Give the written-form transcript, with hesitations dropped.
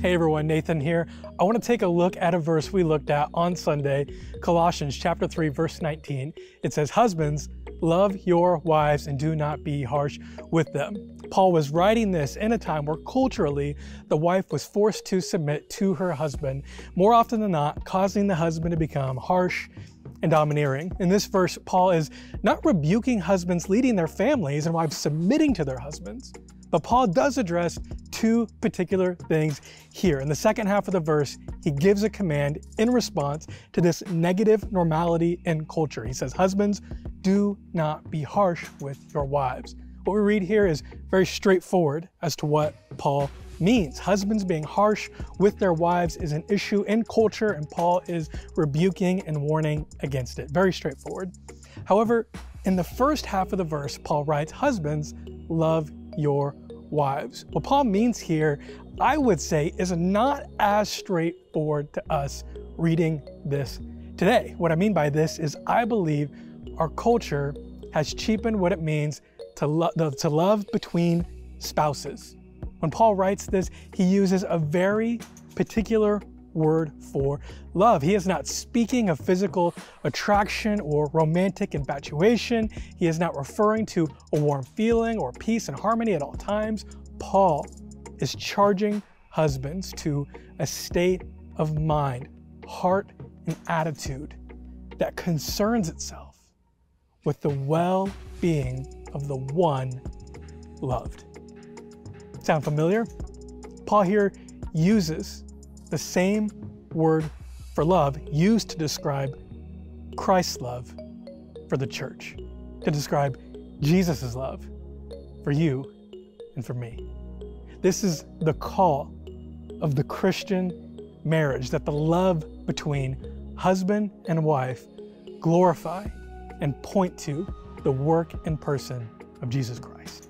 Hey everyone, Nathan here. I want to take a look at a verse we looked at on Sunday, Colossians chapter 3, verse 19. It says, "Husbands, love your wives and do not be harsh with them." Paul was writing this in a time where culturally the wife was forced to submit to her husband, more often than not, causing the husband to become harsh and domineering. In this verse, Paul is not rebuking husbands leading their families and wives submitting to their husbands, but Paul does address two particular things here. In the second half of the verse, he gives a command in response to this negative normality in culture. He says, "Husbands, do not be harsh with your wives." What we read here is very straightforward as to what Paul means. Husbands being harsh with their wives is an issue in culture, and Paul is rebuking and warning against it. Very straightforward. However, in the first half of the verse, Paul writes, "Husbands, love your wives." What Paul means here, I would say, is not as straightforward to us reading this today. What I mean by this is I believe our culture has cheapened what it means to love between spouses. When Paul writes this, he uses a very particular word for love. He is not speaking of physical attraction or romantic infatuation. He is not referring to a warm feeling or peace and harmony at all times. Paul is charging husbands to a state of mind, heart, and attitude that concerns itself with the well-being of the one loved. Sound familiar? Paul here uses the same word for love used to describe Christ's love for the church, to describe Jesus' love for you and for me. This is the call of the Christian marriage, that the love between husband and wife glorify and point to the work and person of Jesus Christ.